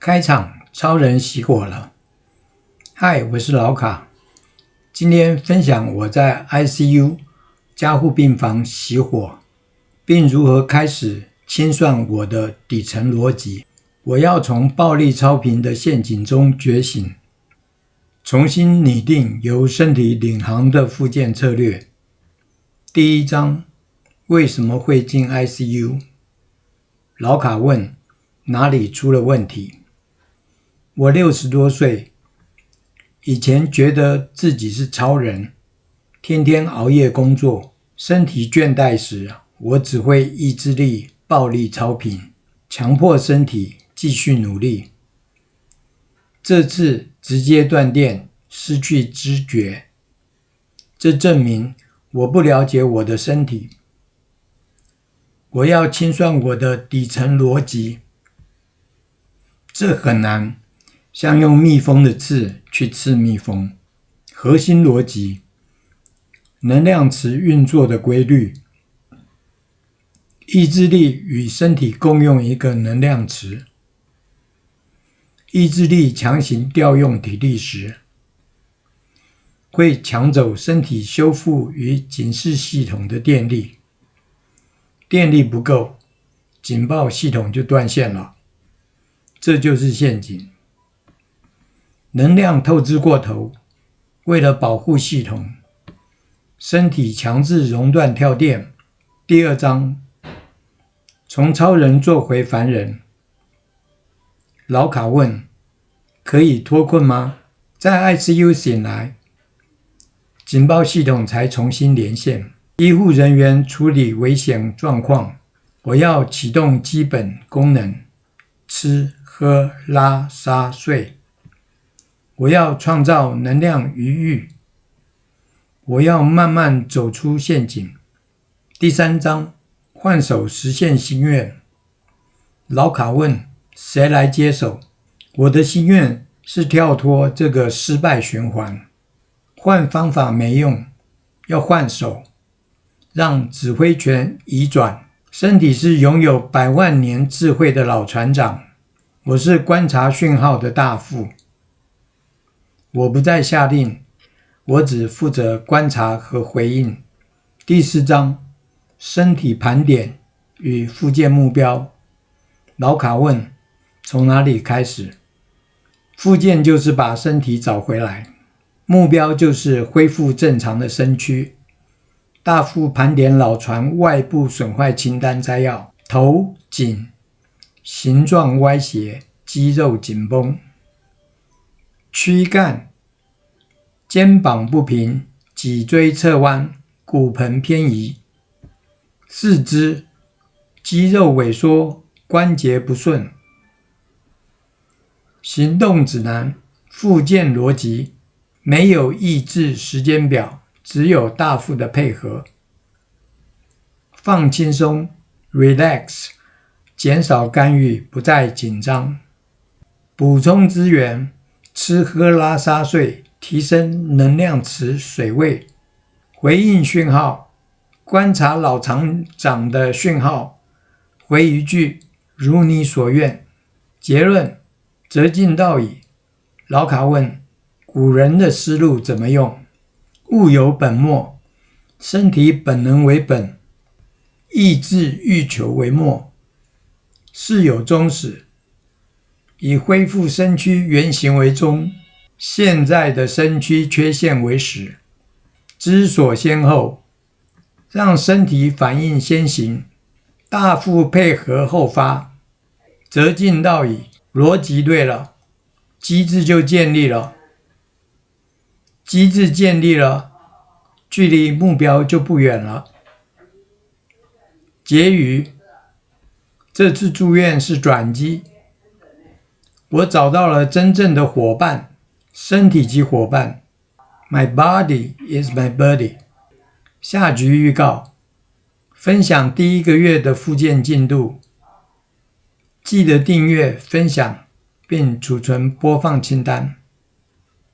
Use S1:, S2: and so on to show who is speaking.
S1: 開場，超人熄火了。嗨，我是老卡，今天分享我在 ICU 加護病房熄火，並如何開始清算我的底層邏輯。我要從暴力超頻的陷阱中覺醒，重新擬定由身體領航的復健策略。第一章，為什麼會進 ICU？ 老卡問，哪裡出了問題？我60多歲，以前覺得自己是超人，天天熬夜工作，身體倦怠時，我只會意志力暴力超頻，強迫身體繼續努力。這次直接斷電，失去知覺，這證明我不了解我的身體。我要清算我的底層邏輯，這很難。像用蜜蜂的刺去刺蜜蜂。核心邏輯，能量池運作的規律。意志力與身體共用一個能量池。意志力強行調用體力時，會搶走身體修復與警示系統的電力。電力不夠，警報系統就斷線了。這就是陷阱。能量透支過頭，為了保護系統，身體強制熔斷跳電。第二章，從超人做回凡人。老卡問，可以脫困嗎？在 ICU 醒來，警報系統才重新連線，醫護人員處理危險狀況。我要啟動基本功能，吃喝拉撒睡。我要創造能量餘裕，我要慢慢走出陷阱。第三章，換手實現心願。老卡問，誰來接手？我的心願是跳脫這個失敗循環。換方法沒用，要換手，讓指揮權移轉。身體是擁有100萬年智慧的老船長，我是觀察訊號的大副。我不再下令，我只負責觀察和回應。第4章，身體盤點與復健目標。老卡問，從哪裡開始？復健就是把身體找回來，目標就是恢復正常的身軀。大副盤點老船外部損壞清單摘要：頭頸，形狀歪斜，肌肉緊繃。軀幹，肩膀不平，脊椎側彎，骨盆偏移。四肢，肌肉萎縮，關節不順。行動指南，復健邏輯，沒有意志時間表，只有大副的配合。放輕鬆 ，relax， 減少干預，不再緊張。補充資源，吃喝拉撒睡，提升能量池水位。回應訊號，觀察老廠長的訊號，回一句如你所願。結論，則近道矣。老卡問，古人的思路怎麼用？物有本末，身體本能為本，意志欲求為末。事有終始，以恢復身軀原形為終，現在的身軀缺陷為始。知所先後，讓身體反應先行，大副配合後發，則近道矣。邏輯對了，機制就建立了。機制建立了，距離目標就不遠了。結語，這次住院是轉機，我找到了真正的夥伴，身體及夥伴。My body is my buddy。下集預告，分享第1個月的復健進度。記得訂閱、分享並儲存播放清單。